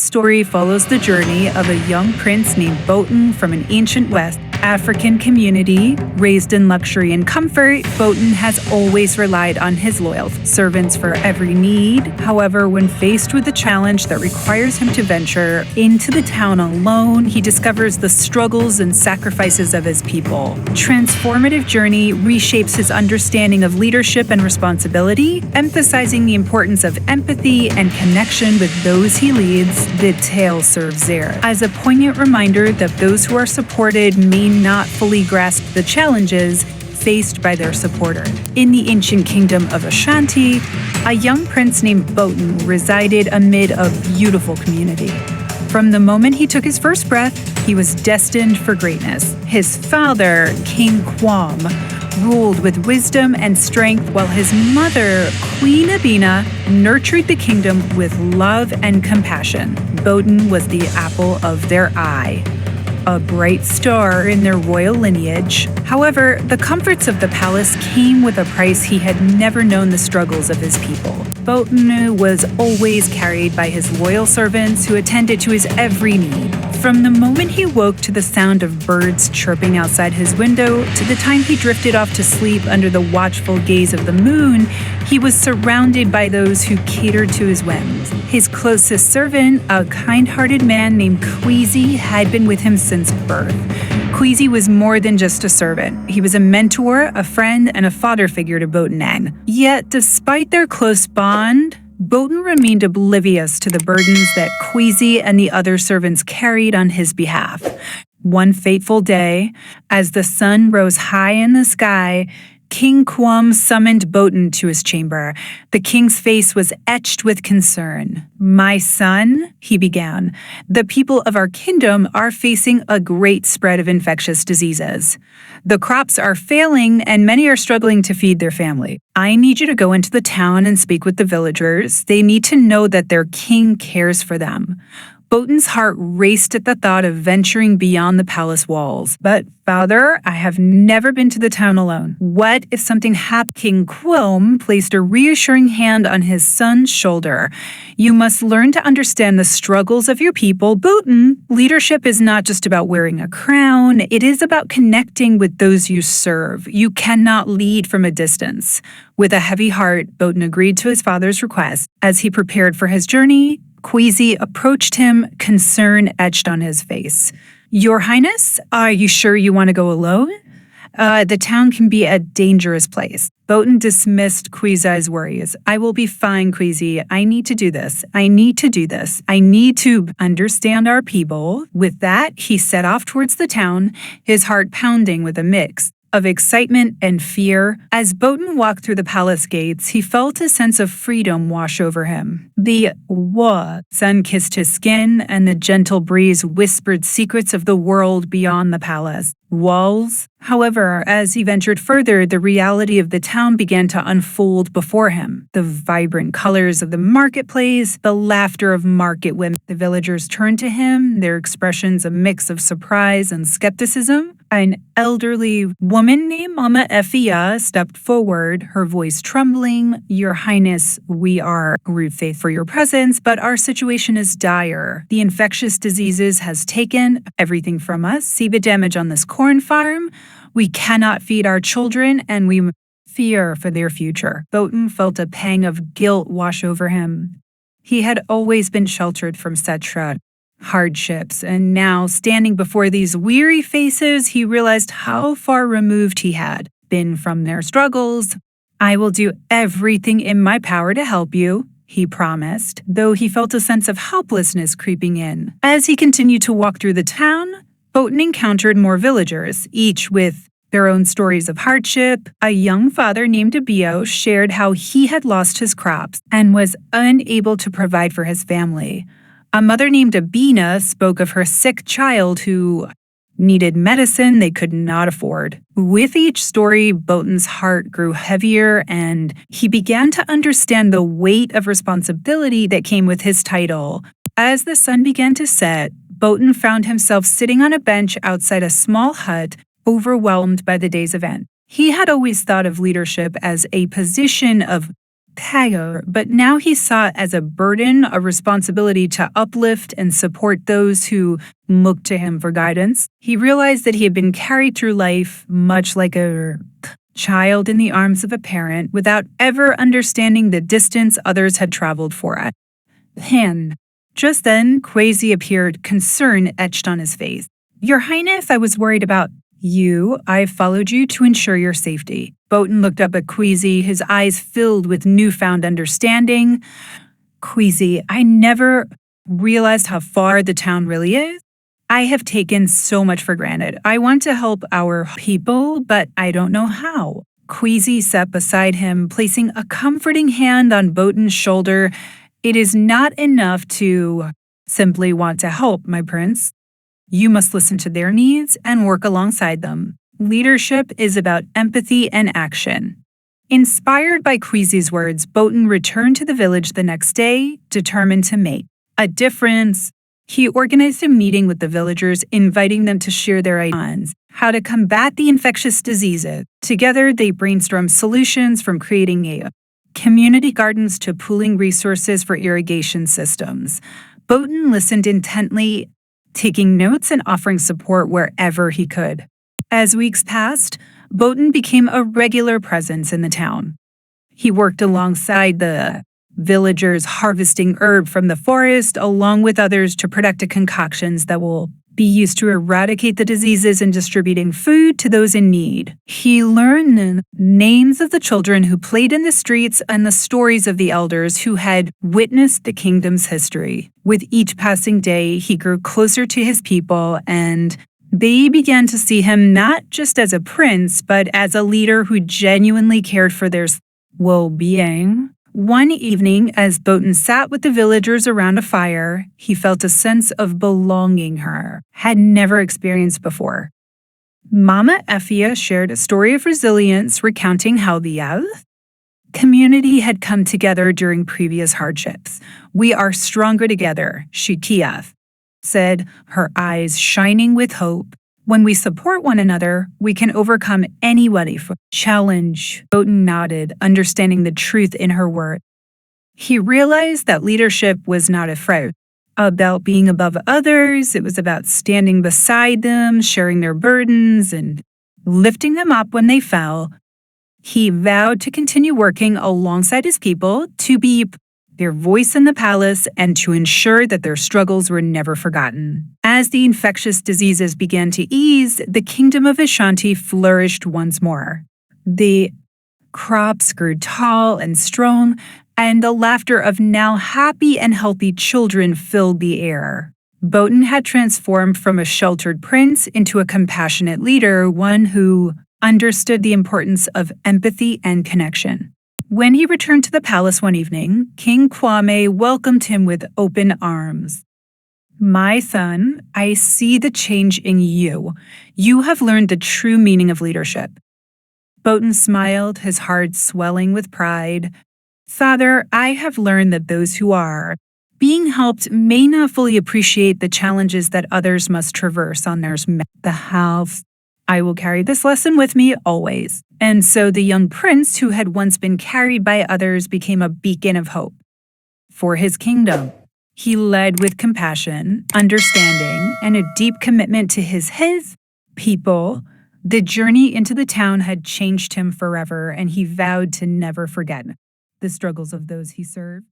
story follows the journey of a young prince named Botan from an ancient West African community. Raised in luxury and comfort, Botan has always relied on his loyal servants for every need. However, when faced with a challenge that requires him to venture into the town alone, he discovers the struggles and sacrifices of his people. Transformative journey reshapes his understanding of leadership and responsibility, emphasizing the importance of empathy and connection with those he leads. The tale serves there as a poignant reminder that those who are supported may not fully grasp the challenges faced by their supporter. In the ancient kingdom of Ashanti, a young prince named Botan resided amid a beautiful community. From the moment he took his first breath, he was destined for greatness. His father, King Kwam, ruled with wisdom and strength, while his mother, Queen Abina, nurtured the kingdom with love and compassion. Botan was the apple of their eye, a bright star in their royal lineage. However, the comforts of the palace came with a price. He had never known the struggles of his people. Botan was always carried by his loyal servants who attended to his every need. From the moment he woke to the sound of birds chirping outside his window, to the time he drifted off to sleep under the watchful gaze of the moon, he was surrounded by those who catered to his whims. His closest servant, a kind-hearted man named Kwesi, had been with him since birth. Kwesi was more than just a servant. He was a mentor, a friend, and a father figure to Botan. Yet, despite their close bond, Botan remained oblivious to the burdens that Kwesi and the other servants carried on his behalf. One fateful day, as the sun rose high in the sky, King Kwam summoned Botan to his chamber. The king's face was etched with concern. "My son," he began, "the people of our kingdom are facing a great spread of infectious diseases. The crops are failing and many are struggling to feed their family. I need you to go into the town and speak with the villagers. They need to know that their king cares for them." Botan's heart raced at the thought of venturing beyond the palace walls. "But, father, I have never been to the town alone. What if something happened?" King Kwam placed a reassuring hand on his son's shoulder. "You must learn to understand the struggles of your people, Botan. Leadership is not just about wearing a crown. It is about connecting with those you serve. You cannot lead from a distance." With a heavy heart, Botan agreed to his father's request. As he prepared for his journey, Kwesi approached him, concern etched on his face. "Your Highness, are you sure you want to go alone? The town can be a dangerous place." Botan dismissed Kwesi's worries. "I will be fine, Kwesi. I need to do this. I need to do this. I need to understand our people." With that, he set off towards the town, his heart pounding with a mix of excitement and fear. As Botan walked through the palace gates, he felt a sense of freedom wash over him. The sun kissed his skin, and the gentle breeze whispered secrets of the world beyond the palace walls. However, as he ventured further, the reality of the town began to unfold before him. The vibrant colors of the marketplace, the laughter of market women. The villagers turned to him, their expressions a mix of surprise and skepticism. An elderly woman named Mama Effia stepped forward, her voice trembling. "Your Highness, we are grateful for your presence, but our situation is dire. The infectious diseases has taken everything from us. See the damage on this corn farm. We cannot feed our children, and we fear for their future." Botan felt a pang of guilt wash over him. He had always been sheltered from such hardships, and now, standing before these weary faces, he realized how far removed he had been from their struggles. "I will do everything in my power to help you," he promised, though he felt a sense of helplessness creeping in. As he continued to walk through the town, Botan encountered more villagers, each with their own stories of hardship. A young father named Abio shared how he had lost his crops and was unable to provide for his family. A mother named Abina spoke of her sick child who needed medicine they could not afford. With each story, Botan's heart grew heavier, and he began to understand the weight of responsibility that came with his title. As the sun began to set, Botan found himself sitting on a bench outside a small hut, overwhelmed by the day's event. He had always thought of leadership as a position of power, but now he saw it as a burden, a responsibility to uplift and support those who looked to him for guidance. He realized that he had been carried through life much like a child in the arms of a parent without ever understanding the distance others had traveled for him. Just then, Kwesi appeared, concern etched on his face. "Your Highness, I was worried about you. I followed you to ensure your safety." Botan looked up at Kwesi, his eyes filled with newfound understanding. "Kwesi, I never realized how far the town really is. I have taken so much for granted. I want to help our people, but I don't know how." Kwesi sat beside him, placing a comforting hand on Botan's shoulder. "It is not enough to simply want to help, my prince. You must listen to their needs and work alongside them. Leadership is about empathy and action." Inspired by Kwesi's words, Botan returned to the village the next day, determined to make a difference. He organized a meeting with the villagers, inviting them to share their ideas, how to combat the infectious diseases. Together, they brainstormed solutions from creating community gardens to pooling resources for irrigation systems. Botan listened intently, taking notes and offering support wherever he could. As weeks passed, Botan became a regular presence in the town. He worked alongside the villagers, harvesting herb from the forest, along with others to produce concoctions that will be used to eradicate the diseases and distributing food to those in need. He learned the names of the children who played in the streets and the stories of the elders who had witnessed the kingdom's history. With each passing day, he grew closer to his people, and they began to see him not just as a prince, but as a leader who genuinely cared for their well-being. One evening, as Botan sat with the villagers around a fire, he felt a sense of belonging he had never experienced before. Mama Effia shared a story of resilience, recounting how the community had come together during previous hardships. "We are stronger together," Shikia said, her eyes shining with hope. "When we support one another, we can overcome any challenge." Botan nodded, understanding the truth in her words. He realized that leadership was not about being above others. It was about standing beside them, sharing their burdens, and lifting them up when they fell. He vowed to continue working alongside his people, to be their voice in the palace, and to ensure that their struggles were never forgotten. As the infectious diseases began to ease, the kingdom of Ashanti flourished once more. The crops grew tall and strong, and the laughter of now happy and healthy children filled the air. Botan had transformed from a sheltered prince into a compassionate leader, one who understood the importance of empathy and connection. When he returned to the palace one evening, King Kwame welcomed him with open arms. "My son, I see the change in you. You have learned the true meaning of leadership." Botan smiled, his heart swelling with pride. "Father, I have learned that those who are being helped may not fully appreciate the challenges that others must traverse on their behalf. I will carry this lesson with me always." And so the young prince who had once been carried by others became a beacon of hope for his kingdom. He led with compassion, understanding, and a deep commitment to his people. The journey into the town had changed him forever, and he vowed to never forget the struggles of those he served.